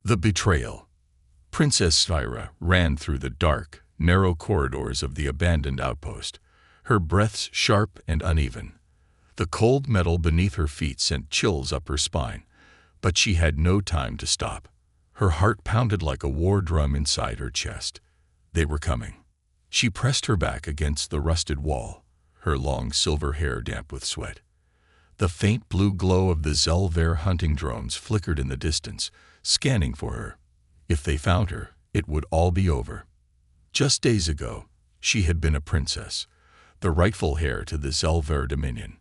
The betrayal. Princess Zyra ran through the dark, narrow corridors of the abandoned outpost, her breaths sharp and uneven. The cold metal beneath her feet sent chills up her spine, but she had no time to stop. Her heart pounded like a war drum inside her chest. They were coming. She pressed her back against the rusted wall, her long silver hair damp with sweat. The faint blue glow of the Zelver hunting drones flickered in the distance, scanning for her. If they found her, it would all be over. Just days ago, she had been a princess, the rightful heir to the Zelver dominion.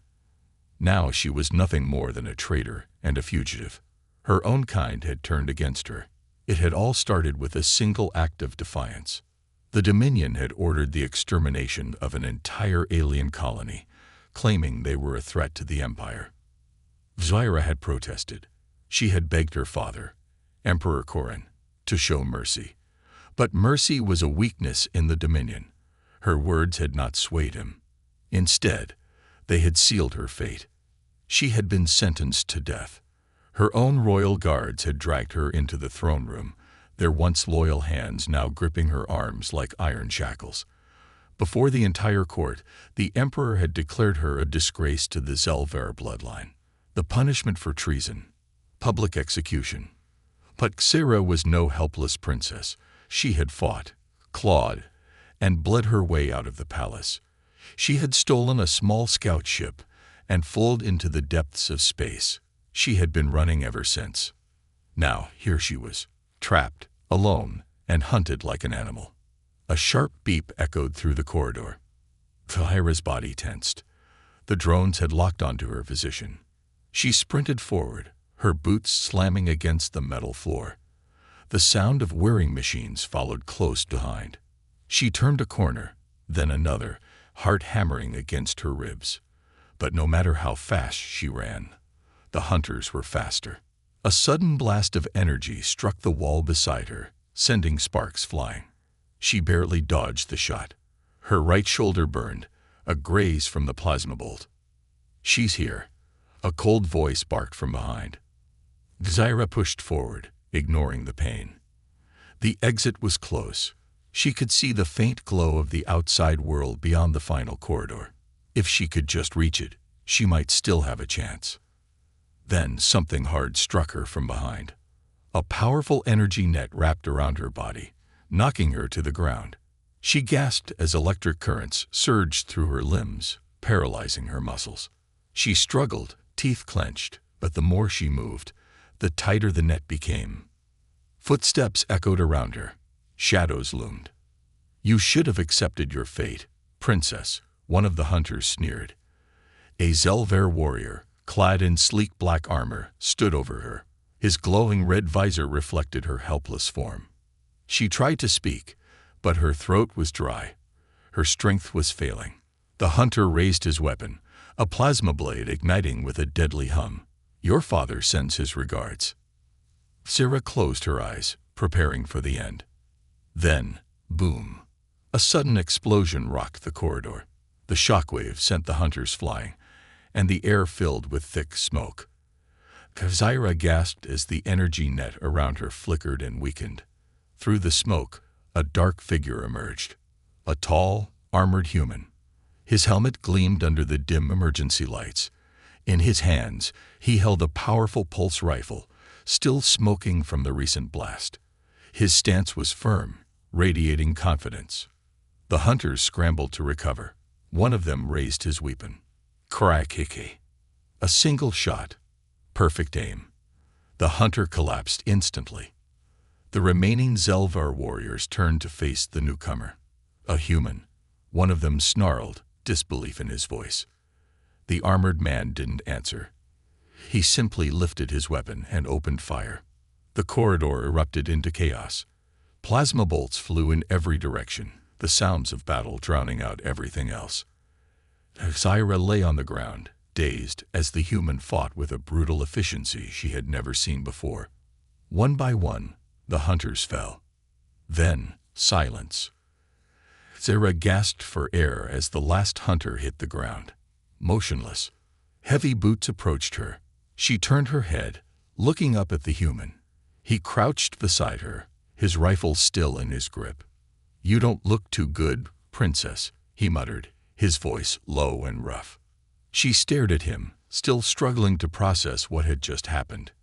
Now she was nothing more than a traitor and a fugitive. Her own kind had turned against her. It had all started with a single act of defiance. The Dominion had ordered the extermination of an entire alien colony, claiming they were a threat to the Empire. Zyra had protested. She had begged her father, Emperor Korin, to show mercy. But mercy was a weakness in the Dominion. Her words had not swayed him. Instead, they had sealed her fate. She had been sentenced to death. Her own royal guards had dragged her into the throne room, their once loyal hands now gripping her arms like iron shackles. Before the entire court, the emperor had declared her a disgrace to the Zelver bloodline. The punishment for treason, public execution. But Zyra was no helpless princess. She had fought, clawed, and bled her way out of the palace. She had stolen a small scout ship and flown into the depths of space. She had been running ever since. Now here she was, trapped, alone, and hunted like an animal. A sharp beep echoed through the corridor. Zyra's body tensed. The drones had locked onto her position. She sprinted forward, her boots slamming against the metal floor. The sound of whirring machines followed close behind. She turned a corner, then another, heart hammering against her ribs. But no matter how fast she ran, the hunters were faster. A sudden blast of energy struck the wall beside her, sending sparks flying. She barely dodged the shot. Her right shoulder burned, a graze from the plasma bolt. "She's here," a cold voice barked from behind. Zyra pushed forward, ignoring the pain. The exit was close. She could see the faint glow of the outside world beyond the final corridor. If she could just reach it, she might still have a chance. Then something hard struck her from behind. A powerful energy net wrapped around her body, knocking her to the ground. She gasped as electric currents surged through her limbs, paralyzing her muscles. She struggled, teeth clenched, but the more she moved, the tighter the net became. Footsteps echoed around her. Shadows loomed. "You should have accepted your fate, princess," one of the hunters sneered. A Zelver warrior, clad in sleek black armor, stood over her. His glowing red visor reflected her helpless form. She tried to speak, but her throat was dry. Her strength was failing. The hunter raised his weapon, a plasma blade igniting with a deadly hum. "Your father sends his regards." Zyra closed her eyes, preparing for the end. Then, boom. A sudden explosion rocked the corridor. The shockwave sent the hunters flying, and the air filled with thick smoke. Zyra gasped as the energy net around her flickered and weakened. Through the smoke, a dark figure emerged. A tall, armored human. His helmet gleamed under the dim emergency lights. In his hands, he held a powerful pulse rifle, still smoking from the recent blast. His stance was firm, radiating confidence. The hunters scrambled to recover. One of them raised his weapon. Crack hickey. A single shot. Perfect aim. The hunter collapsed instantly. The remaining Zelver warriors turned to face the newcomer. A human. One of them snarled, disbelief in his voice. The armored man didn't answer. He simply lifted his weapon and opened fire. The corridor erupted into chaos. Plasma bolts flew in every direction, the sounds of battle drowning out everything else. Zyra lay on the ground, dazed, as the human fought with a brutal efficiency she had never seen before. One by one, the hunters fell. Then, silence. Zyra gasped for air as the last hunter hit the ground. Motionless. Heavy boots approached her. She turned her head, looking up at the human. He crouched beside her, his rifle still in his grip. "You don't look too good, princess," he muttered, his voice low and rough. She stared at him, still struggling to process what had just happened.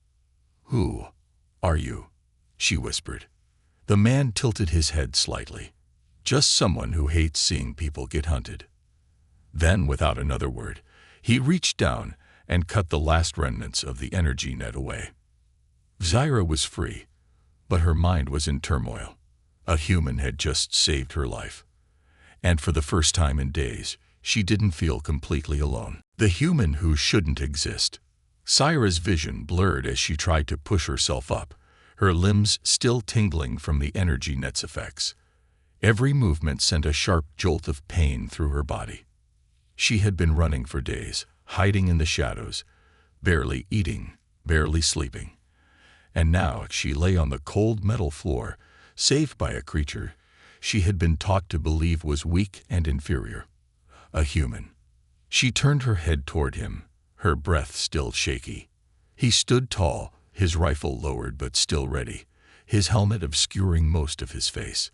"Who are you?" she whispered. The man tilted his head slightly. "Just someone who hates seeing people get hunted." Then, without another word, he reached down and cut the last remnants of the energy net away. Zyra was free, but her mind was in turmoil. A human had just saved her life. And for the first time in days, she didn't feel completely alone. The human who shouldn't exist. Zyra's vision blurred as she tried to push herself up, her limbs still tingling from the energy net's effects. Every movement sent a sharp jolt of pain through her body. She had been running for days, hiding in the shadows, barely eating, barely sleeping. And now she lay on the cold metal floor, saved by a creature she had been taught to believe was weak and inferior. A human. She turned her head toward him, her breath still shaky. He stood tall, his rifle lowered but still ready, his helmet obscuring most of his face.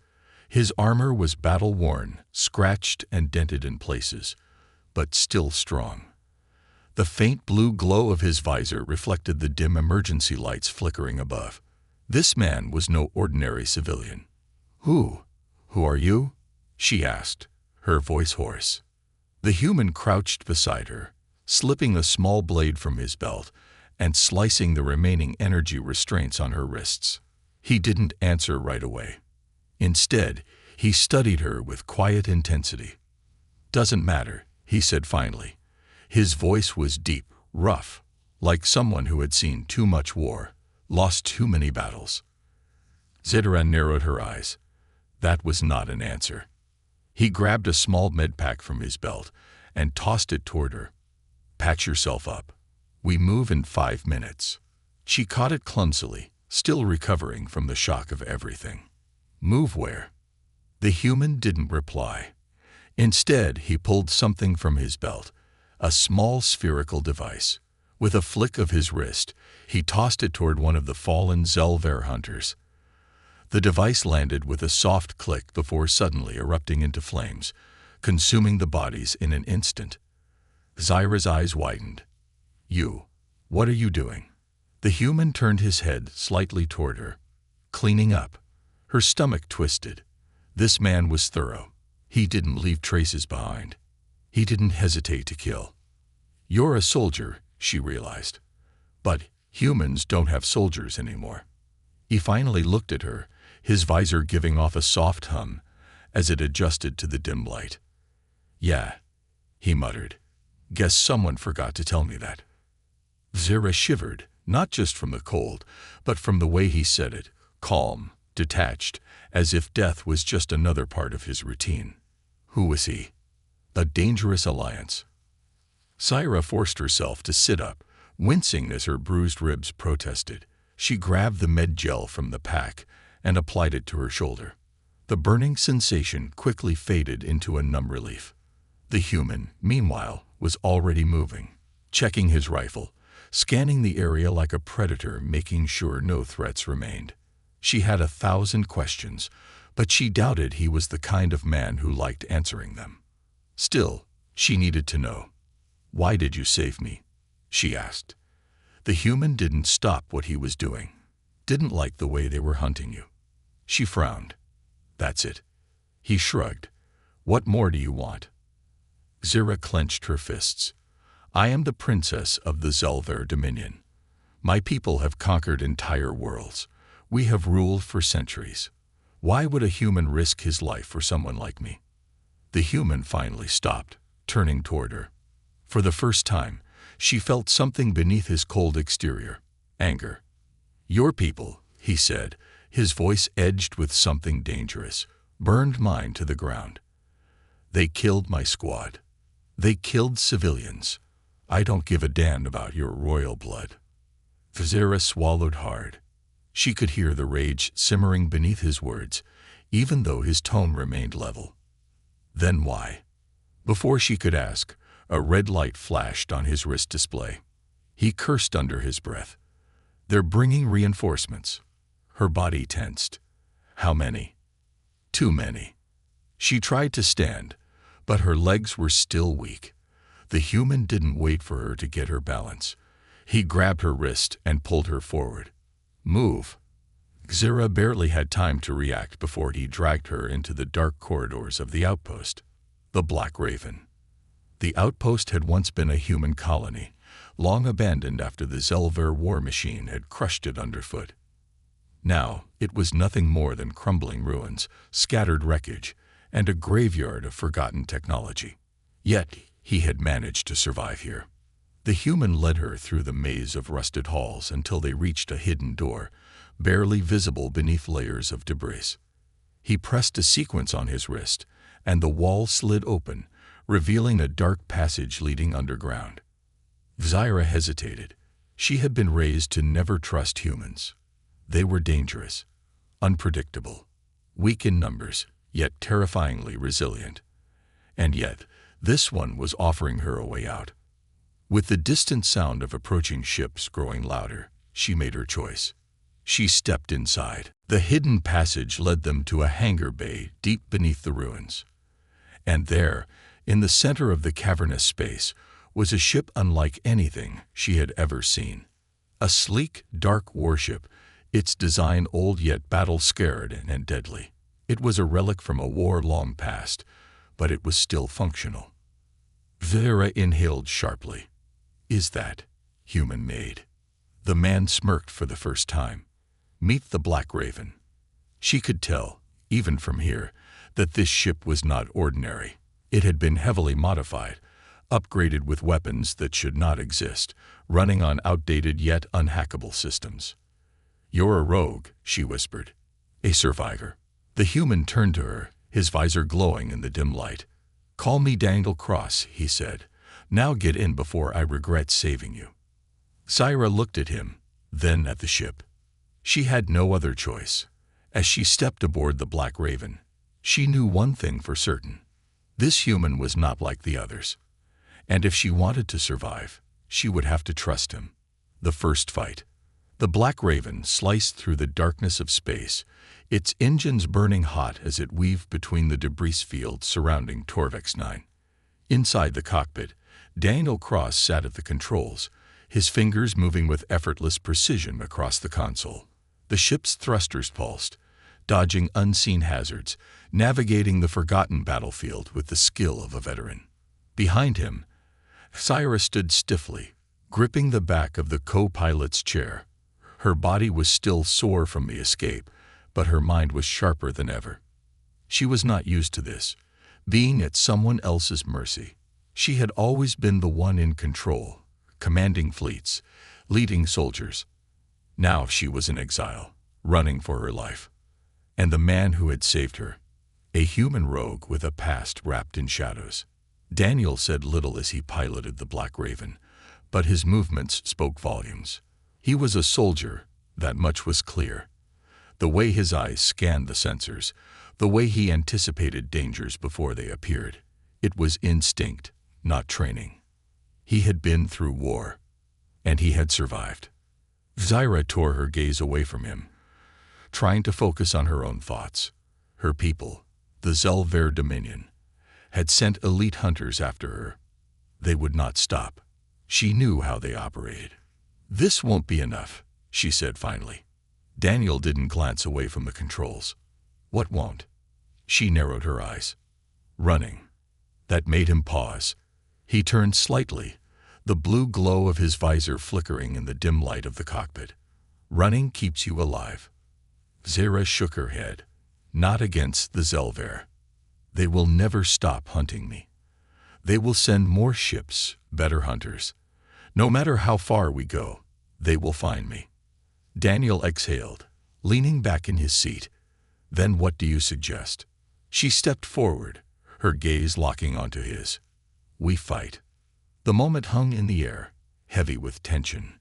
His armor was battle-worn, scratched and dented in places, but still strong. The faint blue glow of his visor reflected the dim emergency lights flickering above. This man was no ordinary civilian. Who are you?" she asked, her voice hoarse. The human crouched beside her, slipping a small blade from his belt and slicing the remaining energy restraints on her wrists. He didn't answer right away. Instead, he studied her with quiet intensity. "Doesn't matter," he said finally. His voice was deep, rough, like someone who had seen too much war, lost too many battles. Zyra narrowed her eyes. That was not an answer. He grabbed a small medpack from his belt and tossed it toward her. "Patch yourself up. We move in 5 minutes." She caught it clumsily, still recovering from the shock of everything. "Move where?" The human didn't reply. Instead, he pulled something from his belt, a small spherical device. With a flick of his wrist, he tossed it toward one of the fallen Zelver hunters. The device landed with a soft click before suddenly erupting into flames, consuming the bodies in an instant. Zyra's eyes widened. What are you doing?" The human turned his head slightly toward her. "Cleaning up." Her stomach twisted. This man was thorough. He didn't leave traces behind. He didn't hesitate to kill. "You're a soldier," she realized. "But humans don't have soldiers anymore." He finally looked at her, his visor giving off a soft hum as it adjusted to the dim light. "Yeah," he muttered. "Guess someone forgot to tell me that." Zyra shivered, not just from the cold, but from the way he said it, calm, detached, as if death was just another part of his routine. Who was he? A dangerous alliance. Zyra forced herself to sit up, wincing as her bruised ribs protested. She grabbed the med gel from the pack and applied it to her shoulder. The burning sensation quickly faded into a numb relief. The human, meanwhile, was already moving, checking his rifle, scanning the area like a predator, making sure no threats remained. She had 1,000 questions, but she doubted he was the kind of man who liked answering them. Still, she needed to know. "Why did you save me?" she asked. The human didn't stop what he was doing. "Didn't like the way they were hunting you." She frowned. "That's it." He shrugged. "What more do you want?" Zyra clenched her fists. "I am the princess of the Zelver Dominion. My people have conquered entire worlds. We have ruled for centuries. Why would a human risk his life for someone like me?" The human finally stopped, turning toward her. For the first time, she felt something beneath his cold exterior. Anger. "Your people," he said, his voice edged with something dangerous, "burned mine to the ground. They killed my squad. They killed civilians. I don't give a damn about your royal blood." Zyra swallowed hard. She could hear the rage simmering beneath his words, even though his tone remained level. "Then why?" Before she could ask, a red light flashed on his wrist display. He cursed under his breath. "They're bringing reinforcements." Her body tensed. How many? Too many. She tried to stand, but her legs were still weak. The human didn't wait for her to get her balance. He grabbed her wrist and pulled her forward. Move. Zira barely had time to react before he dragged her into the dark corridors of the outpost. The Black Raven. The outpost had once been a human colony, long abandoned after the Zelver war machine had crushed it underfoot. Now, it was nothing more than crumbling ruins, scattered wreckage, and a graveyard of forgotten technology. Yet, he had managed to survive here. The human led her through the maze of rusted halls until they reached a hidden door, barely visible beneath layers of debris. He pressed a sequence on his wrist, and the wall slid open, revealing a dark passage leading underground. Zira hesitated. She had been raised to never trust humans. They were dangerous, unpredictable, weak in numbers, yet terrifyingly resilient. And yet, this one was offering her a way out. With the distant sound of approaching ships growing louder, she made her choice. She stepped inside. The hidden passage led them to a hangar bay deep beneath the ruins. And there, in the center of the cavernous space, was a ship unlike anything she had ever seen. A sleek, dark warship, its design old yet battle-scarred and deadly. It was a relic from a war long past, but it was still functional. Zira inhaled sharply. Is that human-made? The man smirked for the first time. Meet the Black Raven. She could tell, even from here, that this ship was not ordinary. It had been heavily modified, upgraded with weapons that should not exist, running on outdated yet unhackable systems. You're a rogue, she whispered. A survivor. The human turned to her, his visor glowing in the dim light. Call me Daniel Cross, he said. Now get in before I regret saving you. Zira looked at him, then at the ship. She had no other choice. As she stepped aboard the Black Raven, she knew one thing for certain. This human was not like the others. And if she wanted to survive, she would have to trust him. The first fight. The Black Raven sliced through the darkness of space, its engines burning hot as it weaved between the debris fields surrounding Torvex 9. Inside the cockpit, Daniel Cross sat at the controls, his fingers moving with effortless precision across the console. The ship's thrusters pulsed, dodging unseen hazards, navigating the forgotten battlefield with the skill of a veteran. Behind him, Zira stood stiffly, gripping the back of the co-pilot's chair. Her body was still sore from the escape, but her mind was sharper than ever. She was not used to this, being at someone else's mercy. She had always been the one in control, commanding fleets, leading soldiers. Now she was in exile, running for her life. And the man who had saved her, a human rogue with a past wrapped in shadows. Daniel said little as he piloted the Black Raven, but his movements spoke volumes. He was a soldier, that much was clear. The way his eyes scanned the sensors, the way he anticipated dangers before they appeared. It was instinct, not training. He had been through war, and he had survived. Zira tore her gaze away from him, trying to focus on her own thoughts. Her people, the Zelver Dominion, had sent elite hunters after her. They would not stop. She knew how they operated. This won't be enough, she said finally. Daniel didn't glance away from the controls. What won't? She narrowed her eyes. Running. That made him pause. He turned slightly, the blue glow of his visor flickering in the dim light of the cockpit. Running keeps you alive. Zira shook her head. Not against the Zelver. They will never stop hunting me. They will send more ships, better hunters. No matter how far we go, they will find me. Daniel exhaled, leaning back in his seat. Then what do you suggest? She stepped forward, her gaze locking onto his. We fight. The moment hung in the air, heavy with tension.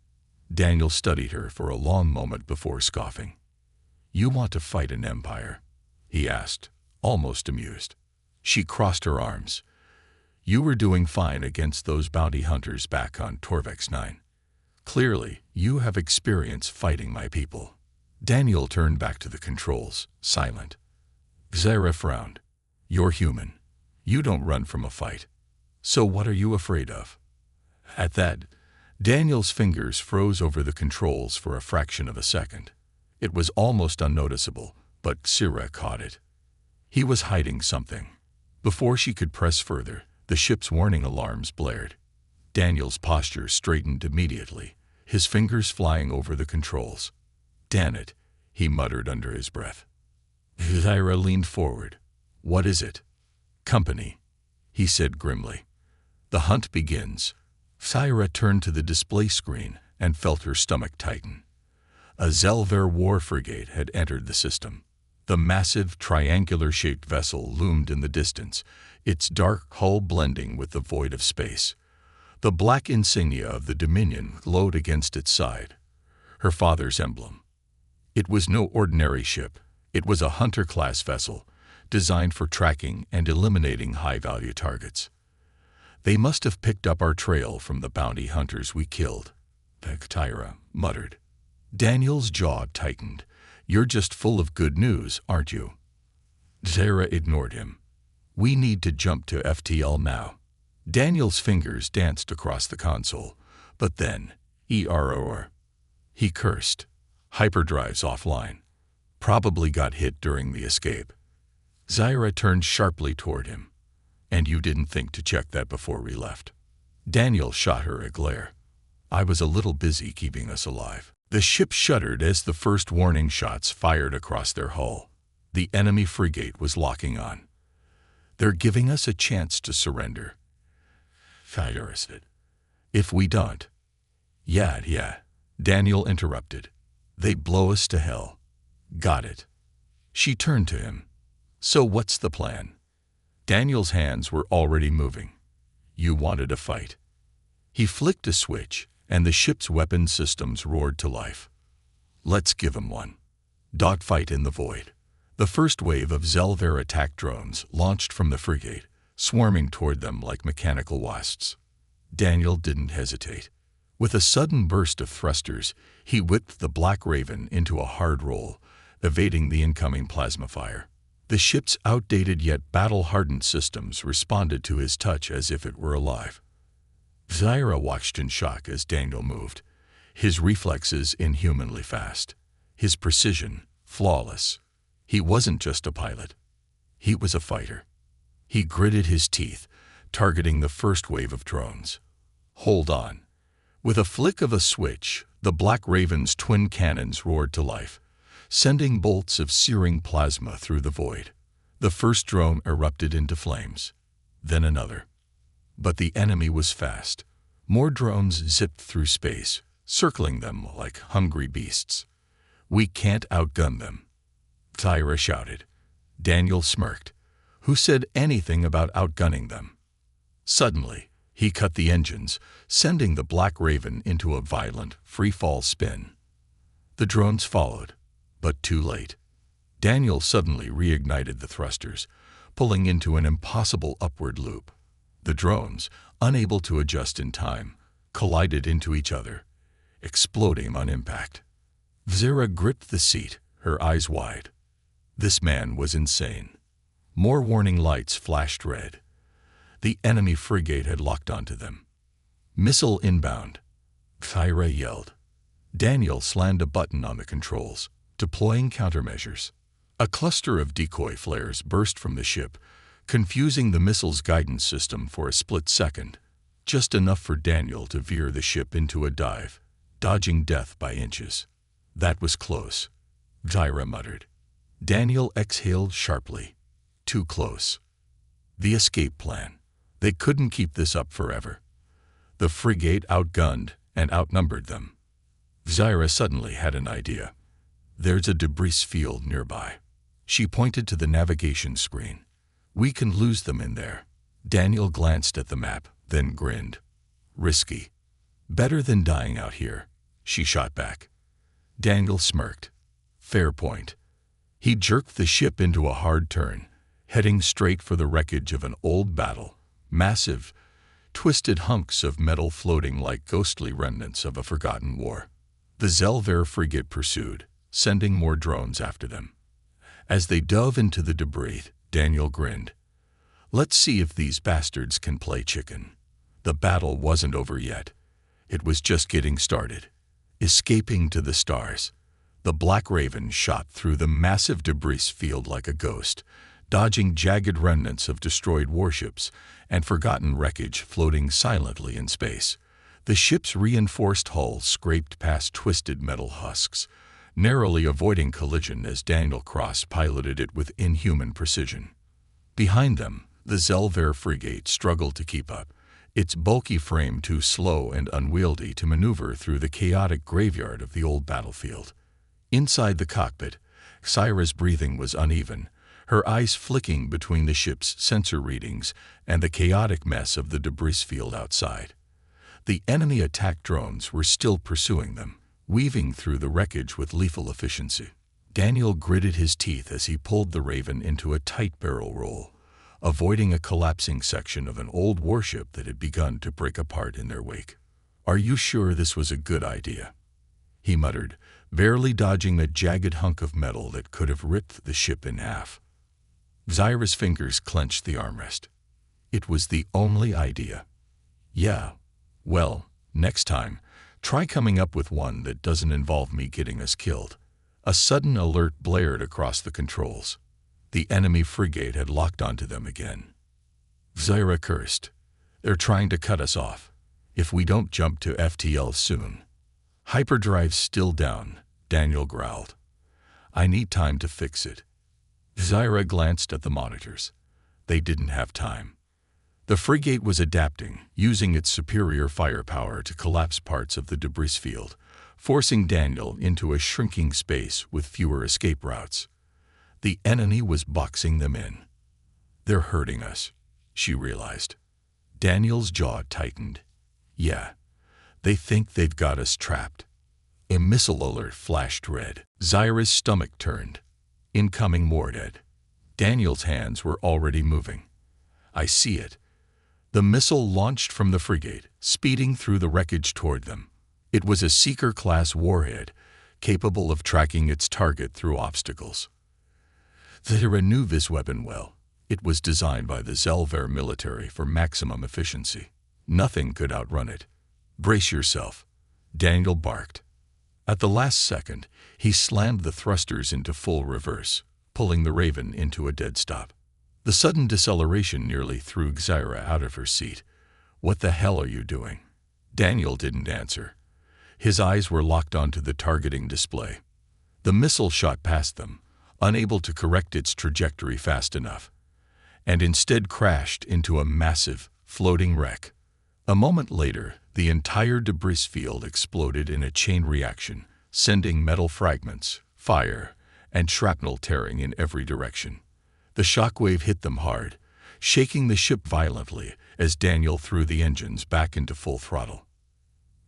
Daniel studied her for a long moment before scoffing. You want to fight an empire? He asked, almost amused. She crossed her arms. You were doing fine against those bounty hunters back on Torvex 9. Clearly, you have experience fighting my people. Daniel turned back to the controls, silent. Zaira frowned. You're human. You don't run from a fight. So what are you afraid of? At that, Daniel's fingers froze over the controls for a fraction of a second. It was almost unnoticeable, but Zaira caught it. He was hiding something. Before she could press further, the ship's warning alarms blared. Daniel's posture straightened immediately, his fingers flying over the controls. Damn it, he muttered under his breath. Zaira leaned forward. What is it? Company, he said grimly. The hunt begins. Zaira turned to the display screen and felt her stomach tighten. A Zelver war frigate had entered the system. The massive, triangular-shaped vessel loomed in the distance, its dark hull blending with the void of space. The black insignia of the Dominion glowed against its side, her father's emblem. It was no ordinary ship. It was a hunter-class vessel, designed for tracking and eliminating high-value targets. They must have picked up our trail from the bounty hunters we killed, Zaira muttered. Daniel's jaw tightened. You're just full of good news, aren't you? Zaira ignored him. We need to jump to FTL now. Daniel's fingers danced across the console, but then, error. He cursed. Hyperdrive's offline. Probably got hit during the escape. Zaira turned sharply toward him. And you didn't think to check that before we left. Daniel shot her a glare. I was a little busy keeping us alive. The ship shuddered as the first warning shots fired across their hull. The enemy frigate was locking on. They're giving us a chance to surrender. Zaira said. If we don't. Yeah, Daniel interrupted. They blow us to hell. Got it. She turned to him. So what's the plan? Daniel's hands were already moving. You wanted a fight. He flicked a switch, and the ship's weapon systems roared to life. Let's give him one. Dogfight in the void. The first wave of Zelver attack drones launched from the frigate, swarming toward them like mechanical wasps. Daniel didn't hesitate. With a sudden burst of thrusters, he whipped the Black Raven into a hard roll, evading the incoming plasma fire. The ship's outdated yet battle-hardened systems responded to his touch as if it were alive. Zaira watched in shock as Daniel moved, his reflexes inhumanly fast, his precision flawless. He wasn't just a pilot. He was a fighter. He gritted his teeth, targeting the first wave of drones. Hold on. With a flick of a switch, the Black Raven's twin cannons roared to life, sending bolts of searing plasma through the void. The first drone erupted into flames, then another. But the enemy was fast. More drones zipped through space, circling them like hungry beasts. We can't outgun them, Zaira shouted. Daniel smirked. Who said anything about outgunning them? Suddenly, he cut the engines, sending the Black Raven into a violent, free-fall spin. The drones followed, but too late. Daniel suddenly reignited the thrusters, pulling into an impossible upward loop. The drones, unable to adjust in time, collided into each other, exploding on impact. Zaira gripped the seat, her eyes wide. This man was insane. More warning lights flashed red. The enemy frigate had locked onto them. Missile inbound, Zaira yelled. Daniel slammed a button on the controls, deploying countermeasures. A cluster of decoy flares burst from the ship, confusing the missile's guidance system for a split second, just enough for Daniel to veer the ship into a dive, dodging death by inches. That was close, Zaira muttered. Daniel exhaled sharply. Too close. The escape plan. They couldn't keep this up forever. The frigate outgunned and outnumbered them. Zaira suddenly had an idea. There's a debris field nearby. She pointed to the navigation screen. We can lose them in there. Daniel glanced at the map, then grinned. Risky. Better than dying out here, she shot back. Daniel smirked. Fair point. He jerked the ship into a hard turn, heading straight for the wreckage of an old battle, massive, twisted hunks of metal floating like ghostly remnants of a forgotten war. The Zelver frigate pursued, sending more drones after them. As they dove into the debris, Daniel grinned. Let's see if these bastards can play chicken. The battle wasn't over yet. It was just getting started. Escaping to the stars, the Black Raven shot through the massive debris field like a ghost, dodging jagged remnants of destroyed warships and forgotten wreckage floating silently in space. The ship's reinforced hull scraped past twisted metal husks, narrowly avoiding collision as Daniel Cross piloted it with inhuman precision. Behind them, the Zelver frigate struggled to keep up, its bulky frame too slow and unwieldy to maneuver through the chaotic graveyard of the old battlefield. Inside the cockpit, Syra's breathing was uneven, her eyes flicking between the ship's sensor readings and the chaotic mess of the debris field outside. The enemy attack drones were still pursuing them, weaving through the wreckage with lethal efficiency. Daniel gritted his teeth as he pulled the Raven into a tight barrel roll, avoiding a collapsing section of an old warship that had begun to break apart in their wake. "Are you sure this was a good idea?" he muttered, barely dodging a jagged hunk of metal that could have ripped the ship in half. Zyra's fingers clenched the armrest. It was the only idea. "Yeah. Well, next time, try coming up with one that doesn't involve me getting us killed." A sudden alert blared across the controls. The enemy frigate had locked onto them again. Zyra cursed. "They're trying to cut us off. If we don't jump to FTL soon." "Hyperdrive's still down," Daniel growled. "I need time to fix it." Zyra glanced at the monitors. They didn't have time. The frigate was adapting, using its superior firepower to collapse parts of the debris field, forcing Daniel into a shrinking space with fewer escape routes. The enemy was boxing them in. "They're hurting us," she realized. Daniel's jaw tightened. "Yeah, they think they've got us trapped." A missile alert flashed red. Zyra's stomach turned. Incoming Morded. Daniel's hands were already moving. "I see it." The missile launched from the frigate, speeding through the wreckage toward them. It was a Seeker-class warhead, capable of tracking its target through obstacles. Zyra knew this weapon well. It was designed by the Zelver military for maximum efficiency. Nothing could outrun it. "Brace yourself," Daniel barked. At the last second, he slammed the thrusters into full reverse, pulling the Raven into a dead stop. The sudden deceleration nearly threw Zyra out of her seat. "What the hell are you doing?" Daniel didn't answer. His eyes were locked onto the targeting display. The missile shot past them, unable to correct its trajectory fast enough, and instead crashed into a massive, floating wreck. A moment later, the entire debris field exploded in a chain reaction, sending metal fragments, fire, and shrapnel tearing in every direction. The shockwave hit them hard, shaking the ship violently as Daniel threw the engines back into full throttle.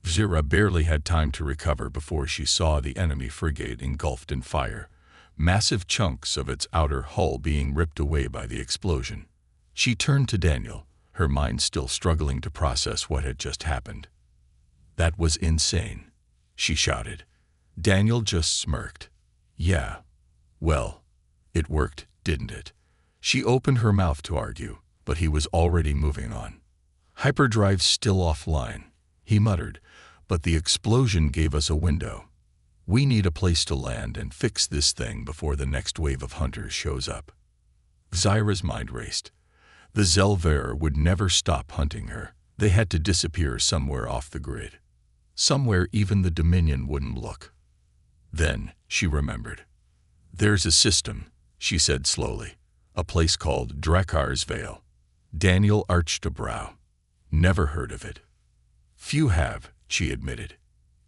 Zyra barely had time to recover before she saw the enemy frigate engulfed in fire, massive chunks of its outer hull being ripped away by the explosion. She turned to Daniel, her mind still struggling to process what had just happened. "That was insane," she shouted. Daniel just smirked. "Yeah. Well, it worked, didn't it?" She opened her mouth to argue, but he was already moving on. "Hyperdrive's still offline," he muttered, "but the explosion gave us a window. We need a place to land and fix this thing before the next wave of hunters shows up." Zyra's mind raced. The Zelver would never stop hunting her. They had to disappear somewhere off the grid. Somewhere even the Dominion wouldn't look. Then she remembered. "There's a system," she said slowly. "A place called Drakar's Vale." Daniel arched a brow. "Never heard of it." "Few have," she admitted.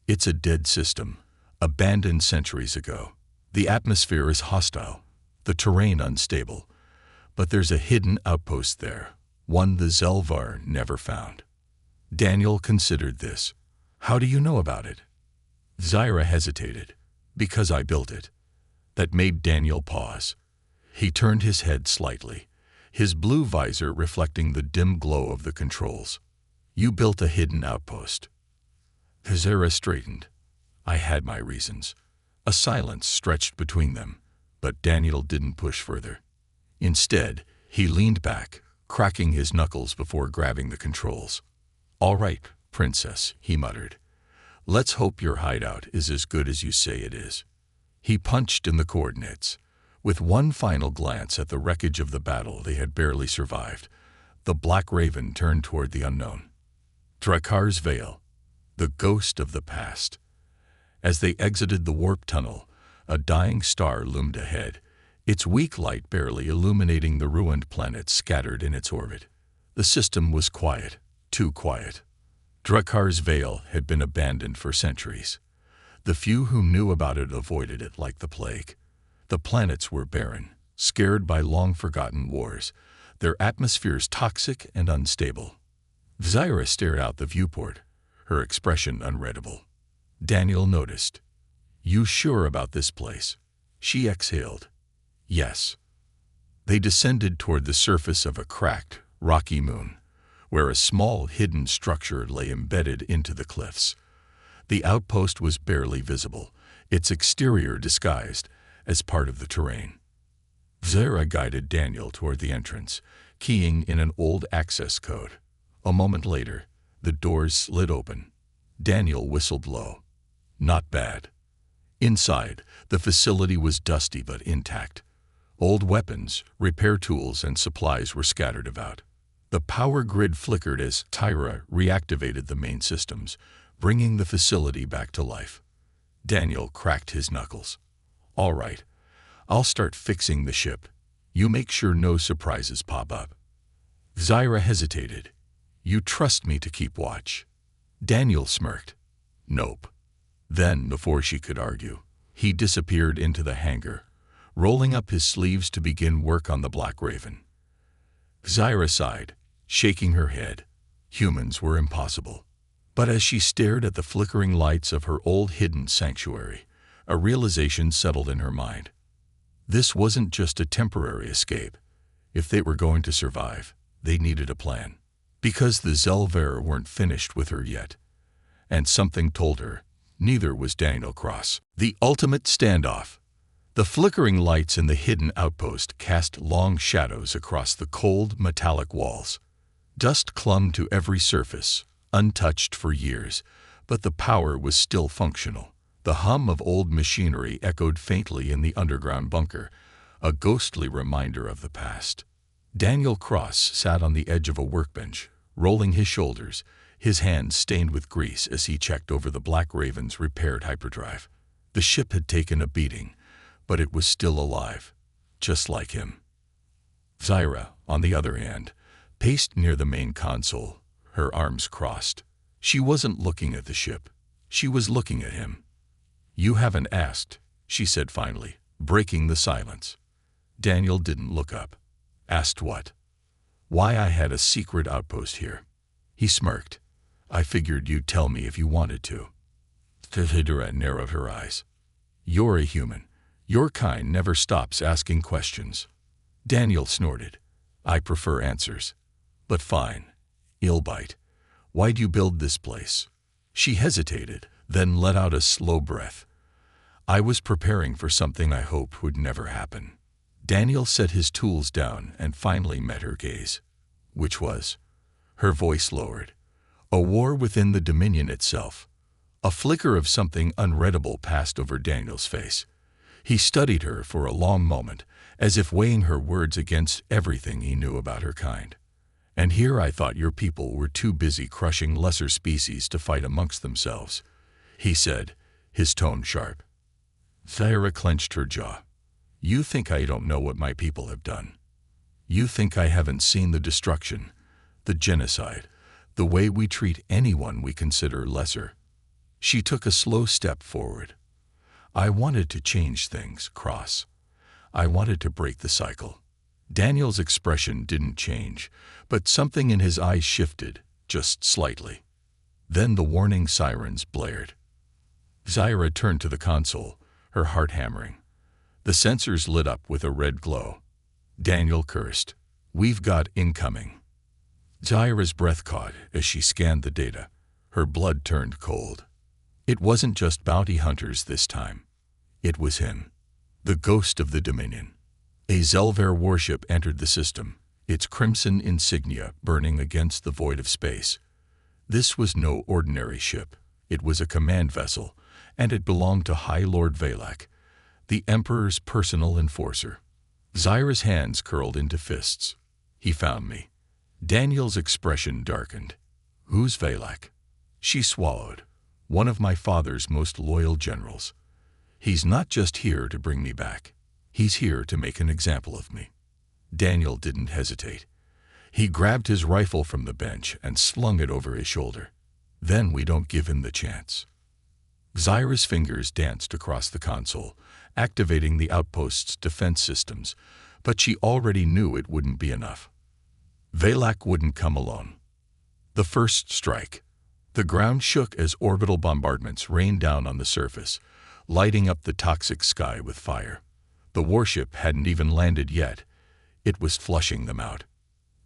"It's a dead system, abandoned centuries ago. The atmosphere is hostile, the terrain unstable, but there's a hidden outpost there, one the Zelvar never found." Daniel considered this. "How do you know about it?" Zyra hesitated. "Because I built it." That made Daniel pause. He turned his head slightly, his blue visor reflecting the dim glow of the controls. "You built a hidden outpost." Zyra straightened. "I had my reasons. A silence stretched between them, but Daniel didn't push further. Instead, he leaned back, cracking his knuckles before grabbing the controls. "All right, Princess," he muttered. "Let's hope your hideout is as good as you say it is." He punched in the coordinates. With one final glance at the wreckage of the battle they had barely survived, the Black Raven turned toward the unknown. Drakar's Veil, the ghost of the past. As they exited the warp tunnel, a dying star loomed ahead, its weak light barely illuminating the ruined planets scattered in its orbit. The system was quiet, too quiet. Drakar's Veil had been abandoned for centuries. The few who knew about it avoided it like the plague. The planets were barren, scared by long-forgotten wars, their atmospheres toxic and unstable. Zyra stared out the viewport, her expression unreadable. Daniel noticed. "You sure about this place?" She exhaled. "Yes." They descended toward the surface of a cracked, rocky moon, where a small hidden structure lay embedded into the cliffs. The outpost was barely visible, its exterior disguised as part of the terrain. Zyra guided Daniel toward the entrance, keying in an old access code. A moment later, the doors slid open. Daniel whistled low. Not bad. Inside, the facility was dusty but intact. Old weapons, repair tools, and supplies were scattered about. The power grid flickered as Tyra reactivated the main systems, bringing the facility back to life. Daniel cracked his knuckles. "All right, I'll start fixing the ship. You make sure no surprises pop up." Zyra hesitated. "You trust me to keep watch?" Daniel smirked. "Nope." Then, before she could argue, he disappeared into the hangar, rolling up his sleeves to begin work on the Black Raven. Zyra sighed, shaking her head. Humans were impossible. But as she stared at the flickering lights of her old hidden sanctuary, a realization settled in her mind. This wasn't just a temporary escape. If they were going to survive, they needed a plan. Because the Zelver weren't finished with her yet. And something told her, neither was Daniel Cross. The ultimate standoff. The flickering lights in the hidden outpost cast long shadows across the cold, metallic walls. Dust clung to every surface, untouched for years, but the power was still functional. The hum of old machinery echoed faintly in the underground bunker, a ghostly reminder of the past. Daniel Cross sat on the edge of a workbench, rolling his shoulders, his hands stained with grease as he checked over the Black Raven's repaired hyperdrive. The ship had taken a beating, but it was still alive, just like him. Zyra, on the other hand, paced near the main console, her arms crossed. She wasn't looking at the ship. She was looking at him. "You haven't asked," she said finally, breaking the silence. Daniel didn't look up. "Asked what?" "Why I had a secret outpost here." He smirked. "I figured you'd tell me if you wanted to." Zyra narrowed her eyes. "You're a human. Your kind never stops asking questions." Daniel snorted. "I prefer answers. But fine. Illbite. Why'd you build this place?" She hesitated, then let out a slow breath. "I was preparing for something I hoped would never happen." Daniel set his tools down and finally met her gaze. "Which was?" Her voice lowered. "A war within the Dominion itself." A flicker of something unreadable passed over Daniel's face. He studied her for a long moment, as if weighing her words against everything he knew about her kind. "And here I thought your people were too busy crushing lesser species to fight amongst themselves," he said, his tone sharp. Zyra clenched her jaw. "You think I don't know what my people have done? You think I haven't seen the destruction, the genocide, the way we treat anyone we consider lesser?" She took a slow step forward. "I wanted to change things, Cross. I wanted to break the cycle." Daniel's expression didn't change, but something in his eyes shifted, just slightly. Then the warning sirens blared. Zyra turned to the console, her heart hammering. The sensors lit up with a red glow. Daniel cursed. "We've got incoming." Zyra's breath caught as she scanned the data. Her blood turned cold. It wasn't just bounty hunters this time. It was him, the ghost of the Dominion. A Zelver warship entered the system, its crimson insignia burning against the void of space. This was no ordinary ship. It was a command vessel, and it belonged to High Lord Valak, the Emperor's personal enforcer. Zyra's hands curled into fists. He found me. Daniel's expression darkened. Who's Valak? She swallowed. One of my father's most loyal generals. He's not just here to bring me back. He's here to make an example of me. Daniel didn't hesitate. He grabbed his rifle from the bench and slung it over his shoulder. Then we don't give him the chance. Zyra's fingers danced across the console, activating the outpost's defense systems, but she already knew it wouldn't be enough. Valak wouldn't come alone. The first strike. The ground shook as orbital bombardments rained down on the surface, lighting up the toxic sky with fire. The warship hadn't even landed yet. It was flushing them out.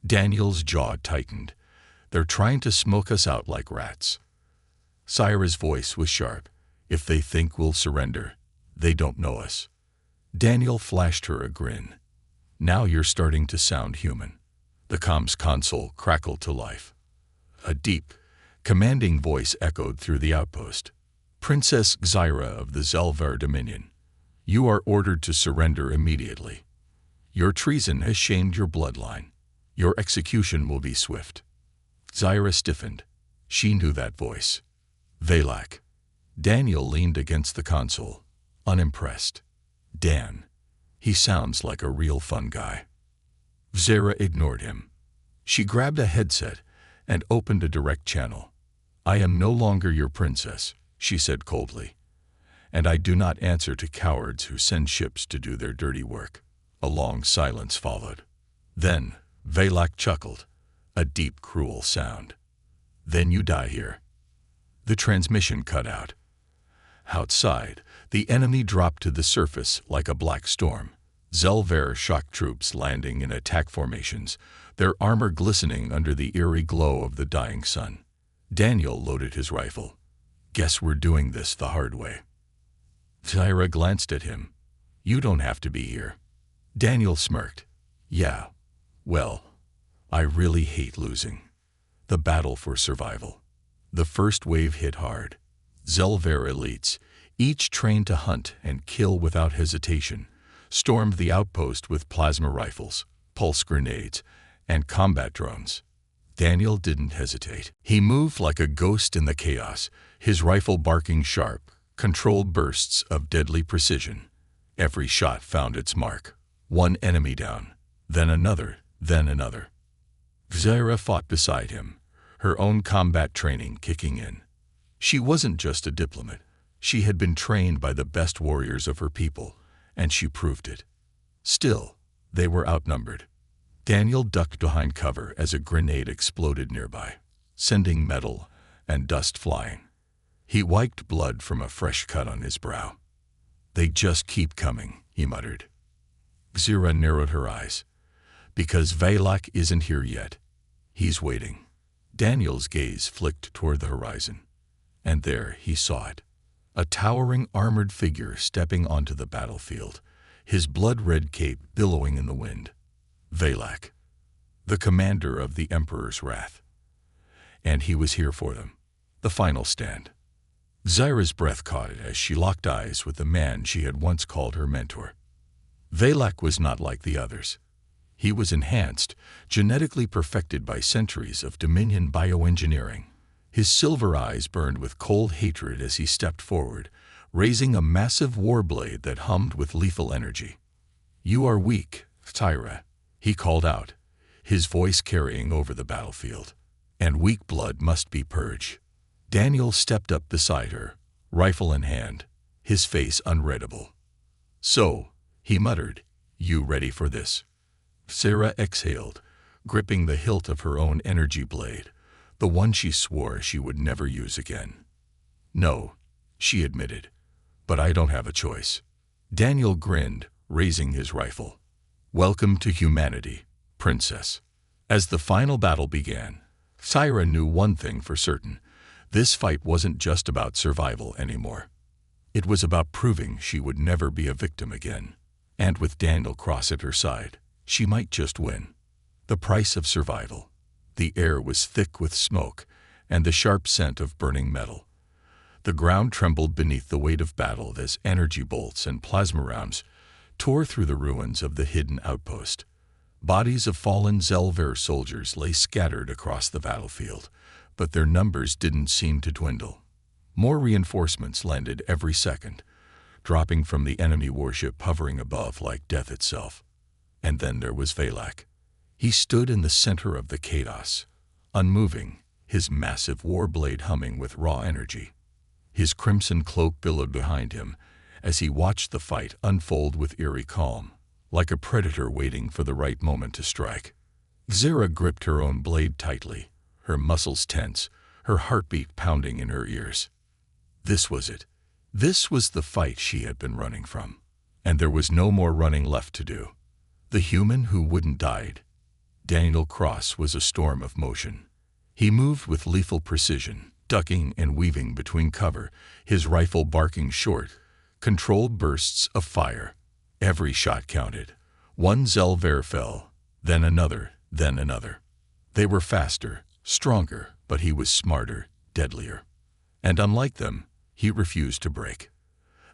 Daniel's jaw tightened. They're trying to smoke us out like rats. Zyra's voice was sharp. If they think we'll surrender, they don't know us. Daniel flashed her a grin. Now you're starting to sound human. The comms console crackled to life. A deep, commanding voice echoed through the outpost. Princess Zyra of the Zelvar Dominion, you are ordered to surrender immediately. Your treason has shamed your bloodline. Your execution will be swift. Zyra stiffened. She knew that voice. Valak. Daniel leaned against the console, unimpressed. Dan. He sounds like a real fun guy. Zyra ignored him. She grabbed a headset and opened a direct channel. I am no longer your princess, she said coldly. And I do not answer to cowards who send ships to do their dirty work. A long silence followed. Then, Valak chuckled, a deep, cruel sound. Then you die here. The transmission cut out. Outside, the enemy dropped to the surface like a black storm. Zelver shock troops landing in attack formations, their armor glistening under the eerie glow of the dying sun. Daniel loaded his rifle. Guess we're doing this the hard way. Zyra glanced at him. You don't have to be here. Daniel smirked. Yeah, well, I really hate losing. The battle for survival. The first wave hit hard. Zelver elites, each trained to hunt and kill without hesitation, stormed the outpost with plasma rifles, pulse grenades, and combat drones. Daniel didn't hesitate. He moved like a ghost in the chaos, his rifle barking sharp, controlled bursts of deadly precision. Every shot found its mark. One enemy down, then another, then another. Zyra fought beside him, her own combat training kicking in. She wasn't just a diplomat. She had been trained by the best warriors of her people, and she proved it. Still, they were outnumbered. Daniel ducked behind cover as a grenade exploded nearby, sending metal and dust flying. He wiped blood from a fresh cut on his brow. They just keep coming, he muttered. Zyra narrowed her eyes. Because Valak isn't here yet. He's waiting. Daniel's gaze flicked toward the horizon. And there he saw it. A towering armored figure stepping onto the battlefield, his blood-red cape billowing in the wind. Valak, the commander of the Emperor's wrath. And he was here for them. The final stand. Zyra's breath caught it as she locked eyes with the man she had once called her mentor. Valak was not like the others. He was enhanced, genetically perfected by centuries of Dominion bioengineering. His silver eyes burned with cold hatred as he stepped forward, raising a massive war blade that hummed with lethal energy. You are weak, Zyra, he called out, his voice carrying over the battlefield. And weak blood must be purged. Daniel stepped up beside her, rifle in hand, his face unreadable. So, he muttered, you ready for this? Zyra exhaled, gripping the hilt of her own energy blade, the one she swore she would never use again. No, she admitted, but I don't have a choice. Daniel grinned, raising his rifle. Welcome to humanity, princess. As the final battle began, Zyra knew one thing for certain. This fight wasn't just about survival anymore. It was about proving she would never be a victim again. And with Daniel Cross at her side, she might just win. The price of survival. The air was thick with smoke and the sharp scent of burning metal. The ground trembled beneath the weight of battle as energy bolts and plasma rounds tore through the ruins of the hidden outpost. Bodies of fallen Zelver soldiers lay scattered across the battlefield, but their numbers didn't seem to dwindle. More reinforcements landed every second, dropping from the enemy warship hovering above like death itself. And then there was Valak. He stood in the center of the chaos, unmoving, his massive warblade humming with raw energy. His crimson cloak billowed behind him as he watched the fight unfold with eerie calm, like a predator waiting for the right moment to strike. Zira gripped her own blade tightly, her muscles tense, her heartbeat pounding in her ears. This was it. This was the fight she had been running from. And there was no more running left to do. The human who wouldn't died. Daniel Cross was a storm of motion. He moved with lethal precision, ducking and weaving between cover, his rifle barking short, controlled bursts of fire. Every shot counted. One Zelver fell, then another, then another. They were faster, stronger, but he was smarter, deadlier. And unlike them, he refused to break.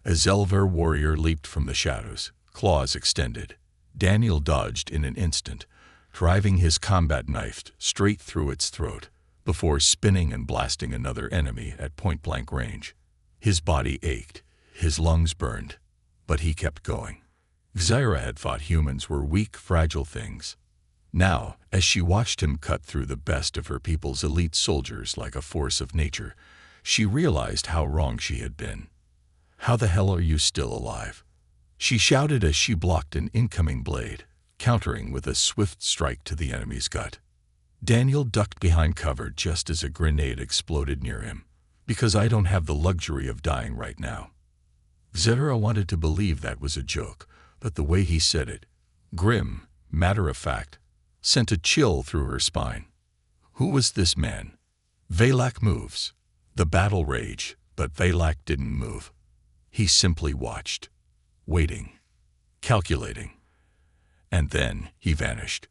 A Zelver warrior leaped from the shadows, claws extended. Daniel dodged in an instant, driving his combat knife straight through its throat, before spinning and blasting another enemy at point-blank range. His body ached, his lungs burned, but he kept going. Zira had thought humans were weak, fragile things. Now, as she watched him cut through the best of her people's elite soldiers like a force of nature, she realized how wrong she had been. "How the hell are you still alive?" she shouted as she blocked an incoming blade, countering with a swift strike to the enemy's gut. Daniel ducked behind cover just as a grenade exploded near him. "Because I don't have the luxury of dying right now." Zira wanted to believe that was a joke, but the way he said it, grim, matter-of-fact, sent a chill through her spine. Who was this man? Valak moves. The battle raged, but Valak didn't move. He simply watched, waiting, calculating. And then he vanished.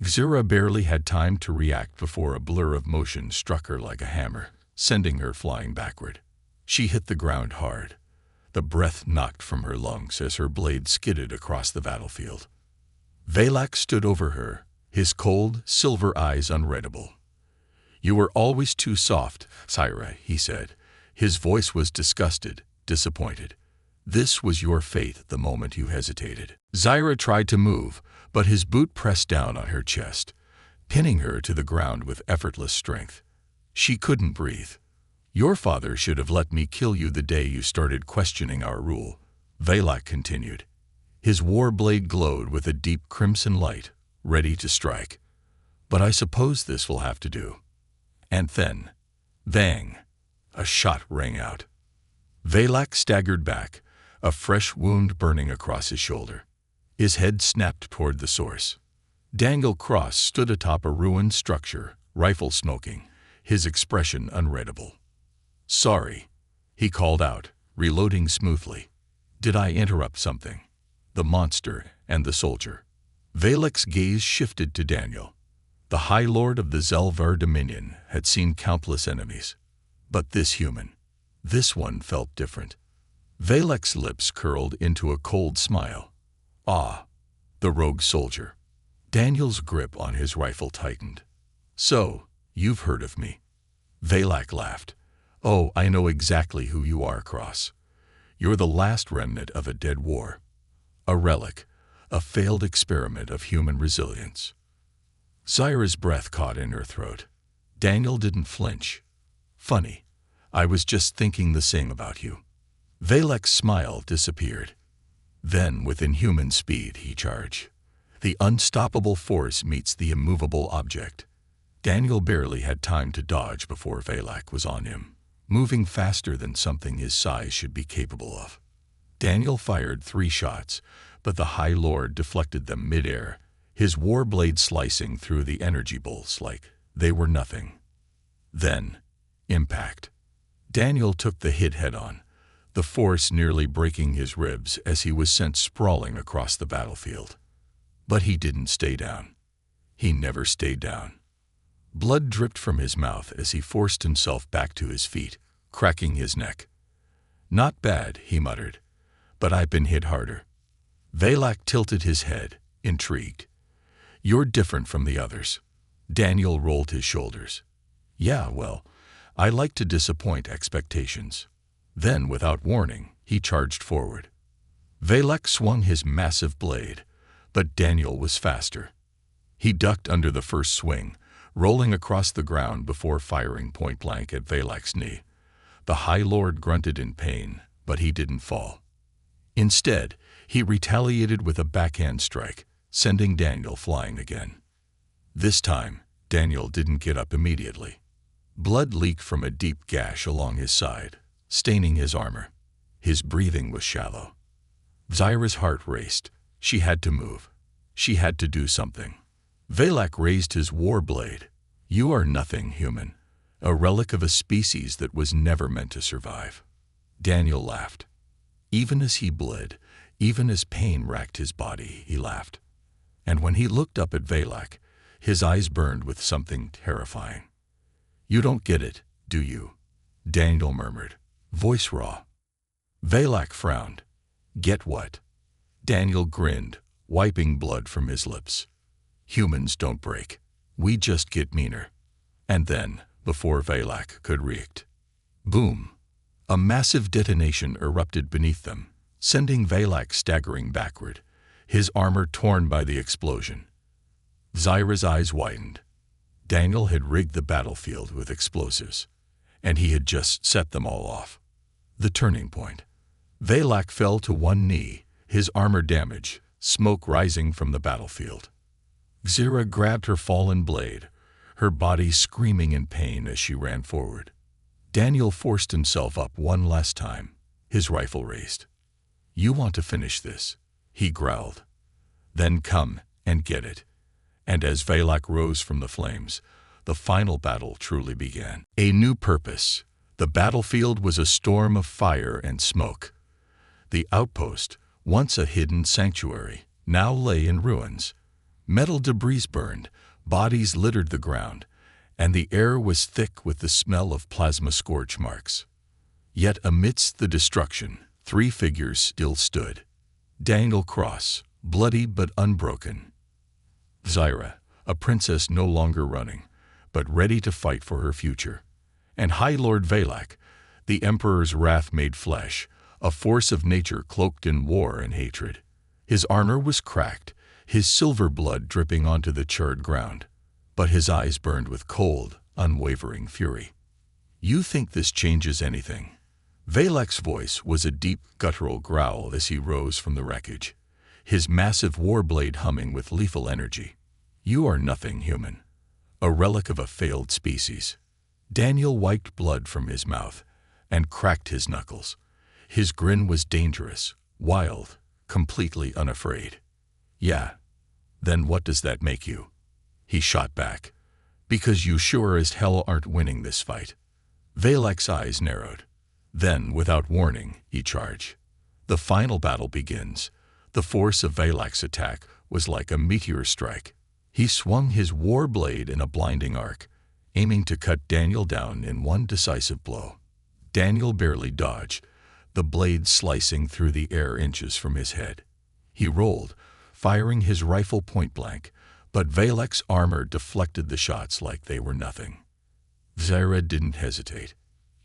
Zira barely had time to react before a blur of motion struck her like a hammer, sending her flying backward. She hit the ground hard. The breath knocked from her lungs as her blade skidded across the battlefield. Valak stood over her, his cold, silver eyes unreadable. "You were always too soft, Zira," he said. His voice was disgusted, disappointed. "This was your fate the moment you hesitated." Zira tried to move, but his boot pressed down on her chest, pinning her to the ground with effortless strength. She couldn't breathe. "Your father should have let me kill you the day you started questioning our rule," Valak continued. His war blade glowed with a deep crimson light, ready to strike. "But I suppose this will have to do." And then, bang, a shot rang out. Valak staggered back, a fresh wound burning across his shoulder. His head snapped toward the source. Daniel Cross stood atop a ruined structure, rifle smoking, his expression unreadable. "Sorry," he called out, reloading smoothly. "Did I interrupt something?" The monster and the soldier. Valak's gaze shifted to Daniel. The High Lord of the Zelvar Dominion had seen countless enemies. But this human, this one felt different. Valak's lips curled into a cold smile. "Ah, the rogue soldier." Daniel's grip on his rifle tightened. "So, you've heard of me." Valak laughed. "Oh, I know exactly who you are, Cross. You're the last remnant of a dead war. A relic, a failed experiment of human resilience." Zira's breath caught in her throat. Daniel didn't flinch. "Funny, I was just thinking the same about you." Valak's smile disappeared. Then, with inhuman speed, he charged. The unstoppable force meets the immovable object. Daniel barely had time to dodge before Valak was on him, moving faster than something his size should be capable of. Daniel fired 3 shots, but the High Lord deflected them mid-air, his war blade slicing through the energy bolts like they were nothing. Then, impact. Daniel took the hit head-on, the force nearly breaking his ribs as he was sent sprawling across the battlefield. But he didn't stay down. He never stayed down. Blood dripped from his mouth as he forced himself back to his feet, cracking his neck. "Not bad," he muttered, "but I've been hit harder." Valak tilted his head, intrigued. "You're different from the others." Daniel rolled his shoulders. "Yeah, well, I like to disappoint expectations." Then, without warning, he charged forward. Valak swung his massive blade, but Daniel was faster. He ducked under the first swing, rolling across the ground before firing point-blank at Valak's knee. The High Lord grunted in pain, but he didn't fall. Instead, he retaliated with a backhand strike, sending Daniel flying again. This time, Daniel didn't get up immediately. Blood leaked from a deep gash along his side, staining his armor. His breathing was shallow. Zyra's heart raced. She had to move. She had to do something. Valak raised his war blade. "You are nothing, human. A relic of a species that was never meant to survive." Daniel laughed. Even as he bled, even as pain racked his body, he laughed. And when he looked up at Valak, his eyes burned with something terrifying. "You don't get it, do you?" Daniel murmured, voice raw. Valak frowned. "Get what?" Daniel grinned, wiping blood from his lips. "Humans don't break. We just get meaner." And then, before Valak could react, boom! A massive detonation erupted beneath them, sending Valak staggering backward, his armor torn by the explosion. Zyra's eyes widened. Daniel had rigged the battlefield with explosives, and he had just set them all off. The turning point. Valak fell to one knee, his armor damaged, smoke rising from the battlefield. Zyra grabbed her fallen blade, her body screaming in pain as she ran forward. Daniel forced himself up one last time, his rifle raised. "You want to finish this," he growled. "Then come and get it." And as Valak rose from the flames, the final battle truly began. A new purpose. The battlefield was a storm of fire and smoke. The outpost, once a hidden sanctuary, now lay in ruins. Metal debris burned, bodies littered the ground, and the air was thick with the smell of plasma scorch marks. Yet amidst the destruction, three figures still stood. Daniel Cross, bloody but unbroken. Zyra, a princess no longer running, but ready to fight for her future. And High Lord Valak, the Emperor's wrath made flesh, a force of nature cloaked in war and hatred. His armor was cracked, his silver blood dripping onto the charred ground, but his eyes burned with cold, unwavering fury. "You think this changes anything?" Valak's voice was a deep, guttural growl as he rose from the wreckage, his massive war blade humming with lethal energy. "You are nothing, human. A relic of a failed species." Daniel wiped blood from his mouth and cracked his knuckles. His grin was dangerous, wild, completely unafraid. "Yeah. Then what does that make you?" He shot back. "Because you sure as hell aren't winning this fight." Valak's eyes narrowed. Then, without warning, he charged. The final battle begins. The force of Valak's attack was like a meteor strike. He swung his war blade in a blinding arc, aiming to cut Daniel down in one decisive blow. Daniel barely dodged, the blade slicing through the air inches from his head. He rolled, firing his rifle point-blank, but Valak's armor deflected the shots like they were nothing. Zyra didn't hesitate.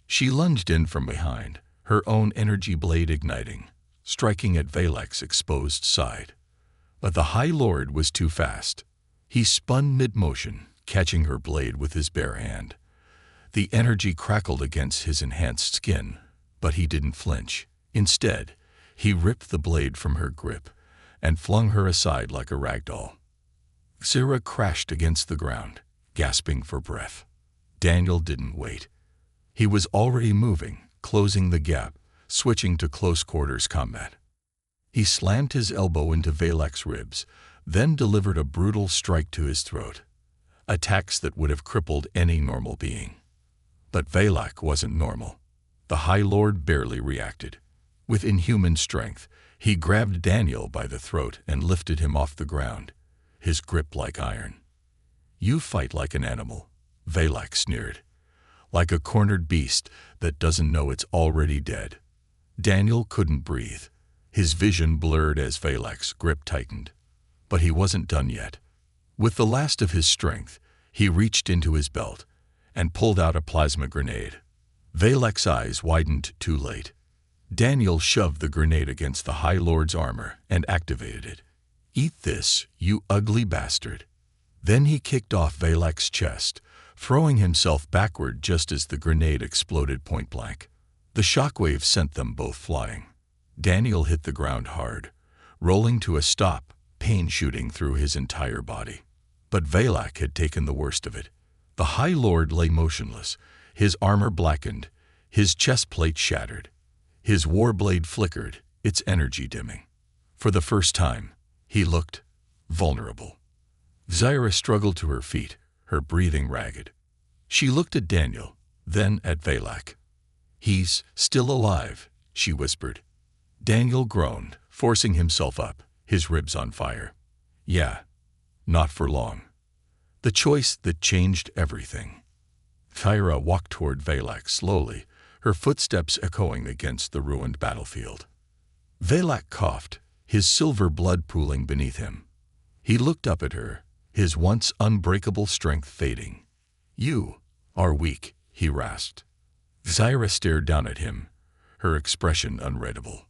She lunged in from behind, her own energy blade igniting, striking at Valak's exposed side. But the High Lord was too fast. He spun mid-motion, catching her blade with his bare hand. The energy crackled against his enhanced skin, but he didn't flinch. Instead, he ripped the blade from her grip and flung her aside like a rag doll. Zyra crashed against the ground, gasping for breath. Daniel didn't wait. He was already moving, closing the gap, switching to close-quarters combat. He slammed his elbow into Valak's ribs, then delivered a brutal strike to his throat. Attacks that would have crippled any normal being. But Valak wasn't normal. The High Lord barely reacted. With inhuman strength, he grabbed Daniel by the throat and lifted him off the ground, his grip like iron. "You fight like an animal," Valak sneered. "Like a cornered beast that doesn't know it's already dead." Daniel couldn't breathe. His vision blurred as Valak's grip tightened. But he wasn't done yet. With the last of his strength, he reached into his belt and pulled out a plasma grenade. Valak's eyes widened too late. Daniel shoved the grenade against the High Lord's armor and activated it. "Eat this, you ugly bastard." Then he kicked off Valak's chest, throwing himself backward just as the grenade exploded point-blank. The shockwave sent them both flying. Daniel hit the ground hard, rolling to a stop, pain shooting through his entire body. But Valak had taken the worst of it. The High Lord lay motionless, his armor blackened, his chest plate shattered. His war blade flickered, its energy dimming. For the first time, he looked vulnerable. Zyra struggled to her feet, her breathing ragged. She looked at Daniel, then at Valak. "He's still alive," she whispered. Daniel groaned, forcing himself up, his ribs on fire. "Yeah, not for long." The choice that changed everything. Zyra walked toward Valak slowly, her footsteps echoing against the ruined battlefield. Valak coughed, his silver blood pooling beneath him. He looked up at her, his once unbreakable strength fading. "You are weak," he rasped. Zyra stared down at him, her expression unreadable.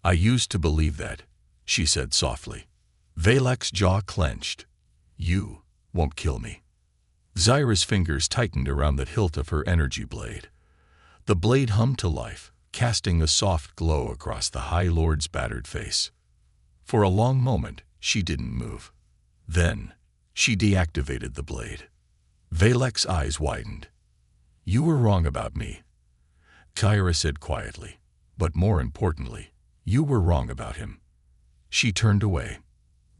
"I used to believe that," she said softly. Valak's jaw clenched. "You won't kill me." Zyra's fingers tightened around the hilt of her energy blade. The blade hummed to life, casting a soft glow across the High Lord's battered face. For a long moment, she didn't move. Then, she deactivated the blade. Valak's eyes widened. "You were wrong about me," Zyra said quietly. "But more importantly, you were wrong about him." She turned away.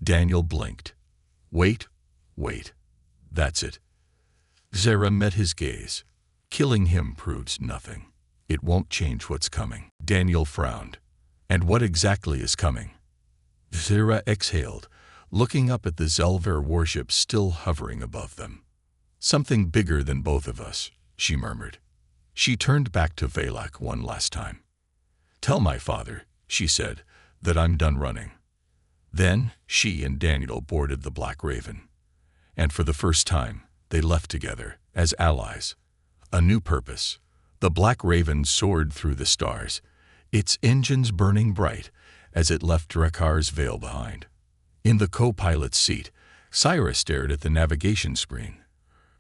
Daniel blinked. Wait. That's it." Zyra met his gaze. "Killing him proves nothing. It won't change what's coming." Daniel frowned. "And what exactly is coming?" Zyra exhaled, looking up at the Zelver warship still hovering above them. "Something bigger than both of us," she murmured. She turned back to Valak one last time. "Tell my father," she said, "that I'm done running." Then she and Daniel boarded the Black Raven. And for the first time, they left together, as allies. A new purpose. The Black Raven soared through the stars, its engines burning bright as it left Drekkar's veil behind. In the co-pilot's seat, Zyra stared at the navigation screen,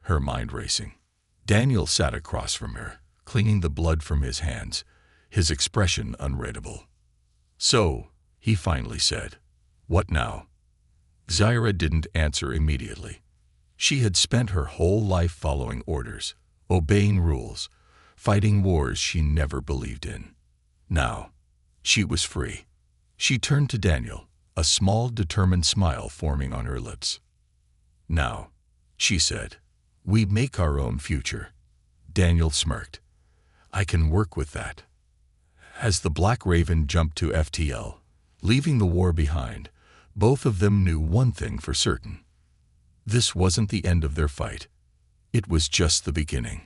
her mind racing. Daniel sat across from her, cleaning the blood from his hands, his expression unreadable. "So," he finally said, "what now?" Zyra didn't answer immediately. She had spent her whole life following orders, obeying rules, fighting wars she never believed in. Now, she was free. She turned to Daniel, a small, determined smile forming on her lips. "Now," she said, "we make our own future." Daniel smirked. "I can work with that." As the Black Raven jumped to FTL, leaving the war behind, both of them knew one thing for certain. This wasn't the end of their fight. It was just the beginning.